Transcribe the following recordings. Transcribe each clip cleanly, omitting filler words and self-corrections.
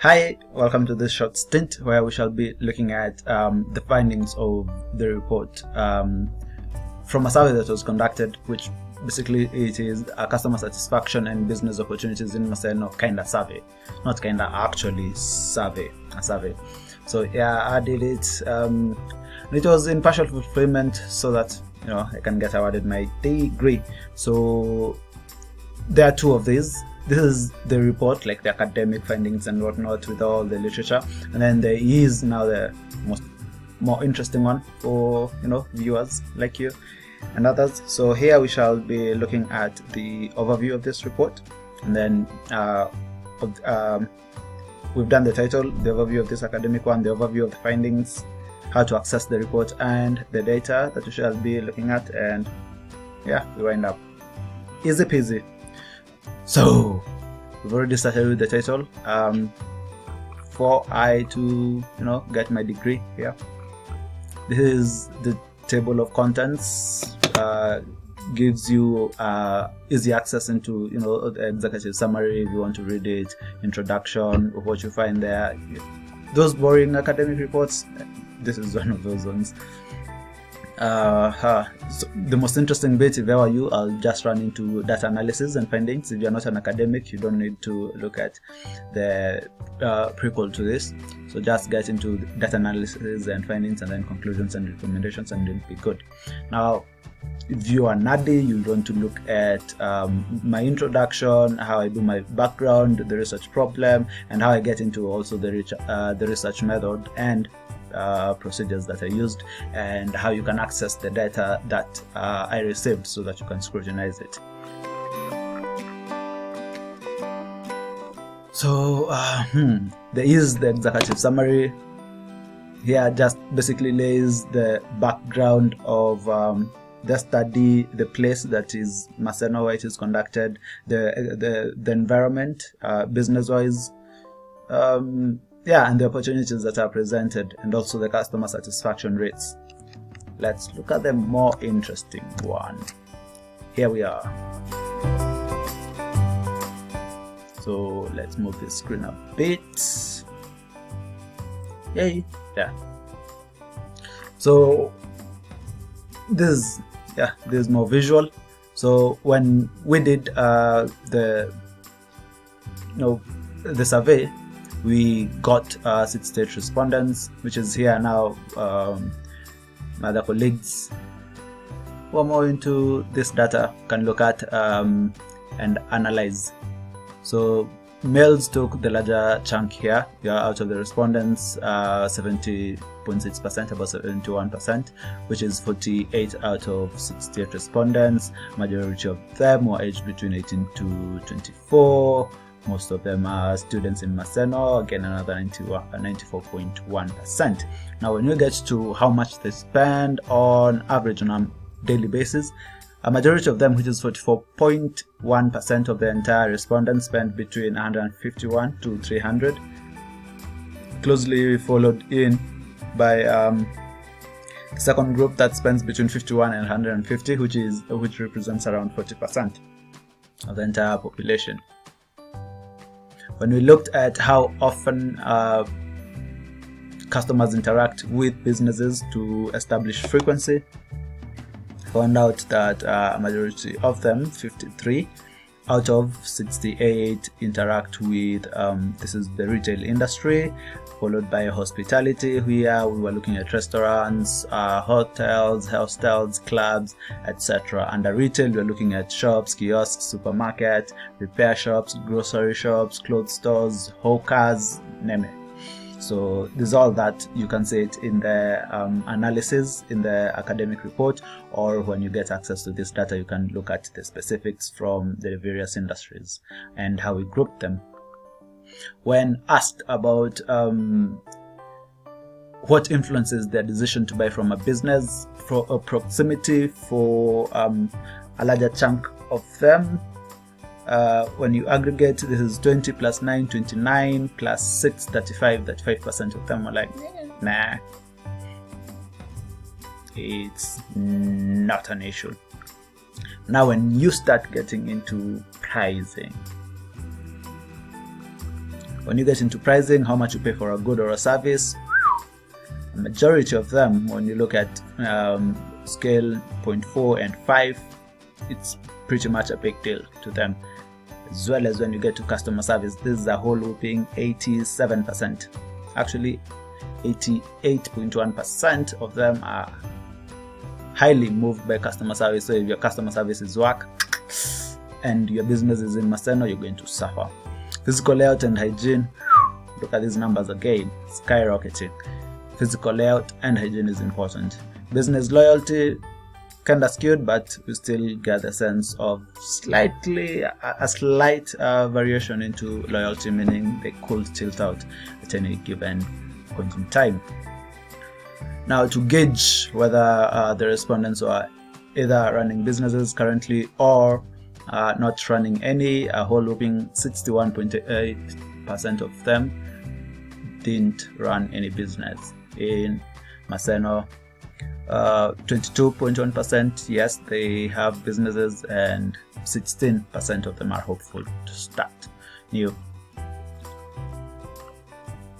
Hi, welcome to this short stint where we shall be looking at the findings of the report from a survey that was conducted, which basically it is a customer satisfaction and business opportunities in Maseno kind of survey, not kind of actually survey, a survey. So yeah, I did it. It was in partial fulfillment so that I can get awarded my degree. So there are two of these. This is the report, like the academic findings and whatnot with all the literature, and then there is now the more interesting one for viewers like you and others. So here we shall be looking at the overview of this report, and then we've done the title, the overview of this academic one, the overview of the findings, how to access the report, and the data that we shall be looking at, and yeah, we wind up. Easy peasy. So we've already started with the title. For I to get my degree here. This is the table of contents. Gives you easy access into the executive summary if you want to read it, introduction of what you find there. Those boring academic reports, this is one of those ones. So the most interesting bit, if ever you, I'll just run into data analysis and findings. If you're not an academic, you don't need to look at the prequel to this. So just get into data analysis and findings, and then conclusions and recommendations, and it'll be good. Now, if you are nerdy, you want to look at my introduction, how I do my background, the research problem, and how I get into also the research method and procedures that I used, and how you can access the data that I received so that you can scrutinize it. So there is the executive summary. Here just basically lays the background of the study, the place that is Maseno where it is conducted, the environment, business-wise, and the opportunities that are presented, and also the customer satisfaction rates. Let's look at the more interesting one. Here we are. So let's move the screen a bit. Yay! Yeah. So this is more visual. So when we did the survey, we got 68 respondents, which is here now. My other colleagues who are more into this data can look at and analyze. So males took the larger chunk here. Out of the respondents, 70.6%, about 71%, which is 48 out of 68 respondents. Majority of them were aged between 18 to 24. Most of them are students in Maseno, again another 94.1%. Now when you get to how much they spend on average on a daily basis, a majority of them, which is 44.1% of the entire respondents, spend between 151 to 300, closely followed in by the second group that spends between 51 and 150, which represents around 40% of the entire population. When we looked at how often customers interact with businesses to establish frequency, found out that a majority of them, 53 out of 68, interact with this is the retail industry, followed by hospitality. Here we were looking at restaurants, hotels, hostels, clubs, etc. Under retail, we are looking at shops, kiosks, supermarket, repair shops, grocery shops, clothes stores, hawkers, name it. So this is all that you can see it in the analysis in the academic report, or when you get access to this data, you can look at the specifics from the various industries and how we group them. When asked about what influences their decision to buy from a business, for a proximity for a larger chunk of them, when you aggregate, this is 20 plus 9, 29, plus 6, 35. 35% of them are like, nah, it's not an issue. Now when you start getting into pricing, When you get into pricing, how much you pay for a good or a service, the majority of them, when you look at scale 0.4 and 5, it's pretty much a big deal to them. As well as when you get to customer service, this is a whole whooping 87%. Actually, 88.1% of them are highly moved by customer service. So if your customer service is whack and your business is in Maseno, you're going to suffer. Physical layout and hygiene, look at these numbers again, skyrocketing. Physical layout and hygiene is important. Business loyalty, kind of skewed, but we still get a sense of a slight variation into loyalty, meaning they could tilt out at any given point in time. Now, to gauge whether the respondents are either running businesses currently or not running any, a whole whopping 61.8% of them didn't run any business in Maseno. 22.1% yes, they have businesses, and 16% of them are hopeful to start new.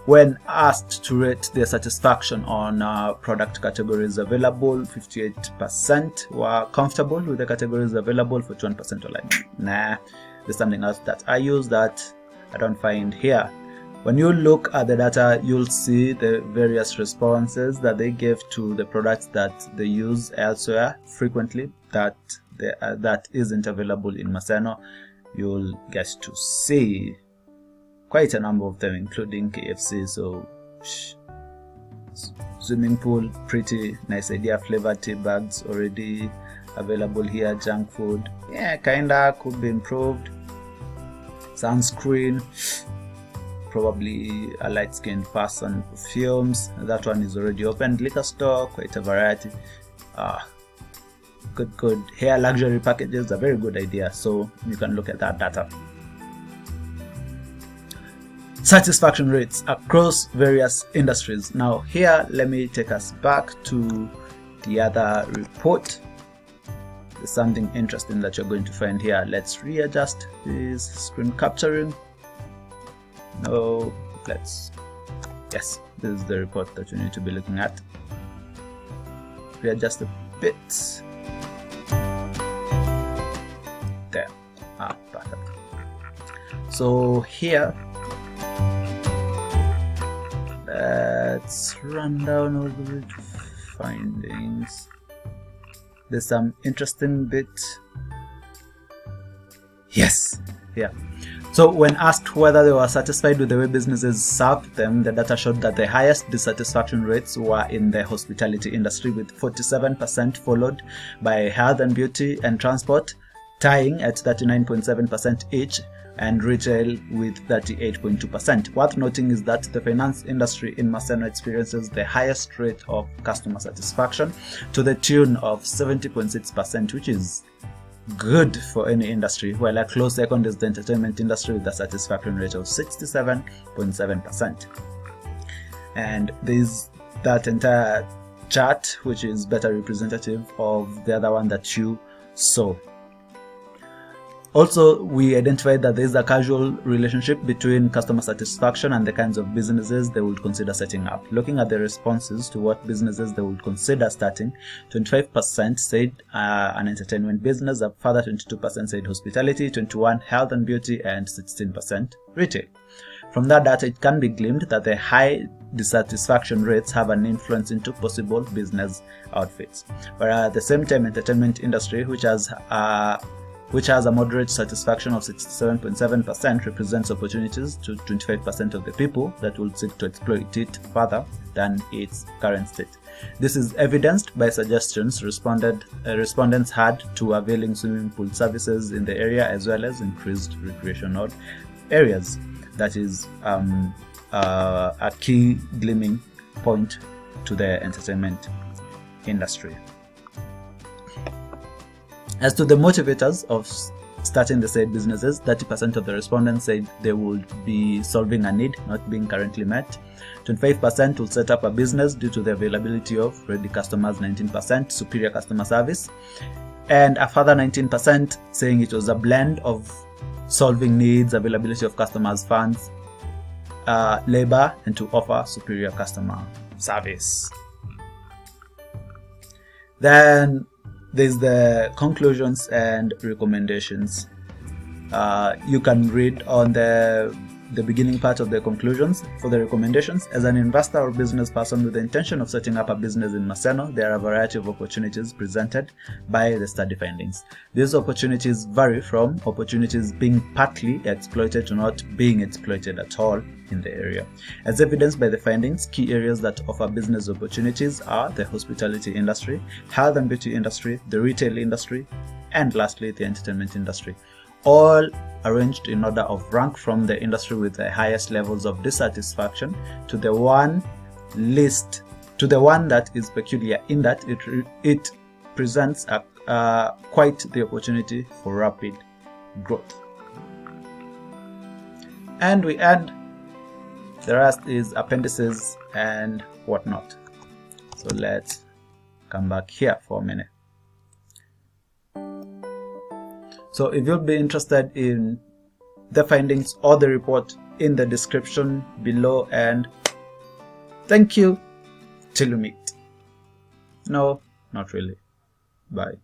When asked to rate their satisfaction on product categories available, 58% were comfortable with the categories available, 41% were like, nah, there's something else that I use that I don't find here. When you look at the data, you'll see the various responses that they give to the products that they use elsewhere frequently that isn't available in Maseno. You'll get to see quite a number of them, including KFC. So swimming pool, pretty nice idea. Flavored tea bags already available here. Junk food, yeah, kinda could be improved. Sunscreen, probably a light-skinned person. Perfumes, that one is already opened. Liquor store, quite a variety. Good. Hair luxury packages, a very good idea, so you can look at that data. Satisfaction rates across various industries. Now here, let me take us back to the other report. There's something interesting that you're going to find here. Let's readjust this screen capturing. No, yes, this is the report that you need to be looking at. Readjust a bit. There. Perfect. So here, let's run down all the findings. There's some interesting bit. Yes, yeah. So when asked whether they were satisfied with the way businesses served them, the data showed that the highest dissatisfaction rates were in the hospitality industry, with 47%, followed by health and beauty and transport, tying at 39.7% each, and retail with 38.2%. Worth noting is that the finance industry in Maseno experiences the highest rate of customer satisfaction to the tune of 70.6%, which is good for any industry, while a close second is the entertainment industry with a satisfaction rate of 67.7%. And there's that entire chart, which is better representative of the other one that you saw. Also, we identified that there is a causal relationship between customer satisfaction and the kinds of businesses they would consider setting up. Looking at the responses to what businesses they would consider starting, 25% said an entertainment business, a further 22% said hospitality, 21% health and beauty, and 16% retail. From that data, it can be gleaned that the high dissatisfaction rates have an influence into possible business outfits. Whereas at the same time, entertainment industry, which has a moderate satisfaction of 67.7%, represents opportunities to 25% of the people that will seek to exploit it further than its current state. This is evidenced by suggestions respondents had to availing swimming pool services in the area, as well as increased recreational areas. That is a key gleaming point to the entertainment industry. As to the motivators of starting the said businesses, 30% of the respondents said they would be solving a need not being currently met. 25% will set up a business due to the availability of ready customers, 19% superior customer service, and a further 19% saying it was a blend of solving needs, availability of customers, funds, labor and to offer superior customer service. Then there's the conclusions and recommendations. You can read on the beginning part of the conclusions. For the recommendations, as an investor or business person with the intention of setting up a business in Maseno, there are a variety of opportunities presented by the study findings. These opportunities vary from opportunities being partly exploited to not being exploited at all in the area. As evidenced by the findings, key areas that offer business opportunities are the hospitality industry, health and beauty industry, the retail industry, and lastly, the entertainment industry, all arranged in order of rank from the industry with the highest levels of dissatisfaction to the one that is peculiar in that it presents quite the opportunity for rapid growth. And we end. The rest is appendices and whatnot. So let's come back here for a minute. So if you'll be interested in the findings or the report, in the description below, and thank you till we meet. No, not really. Bye.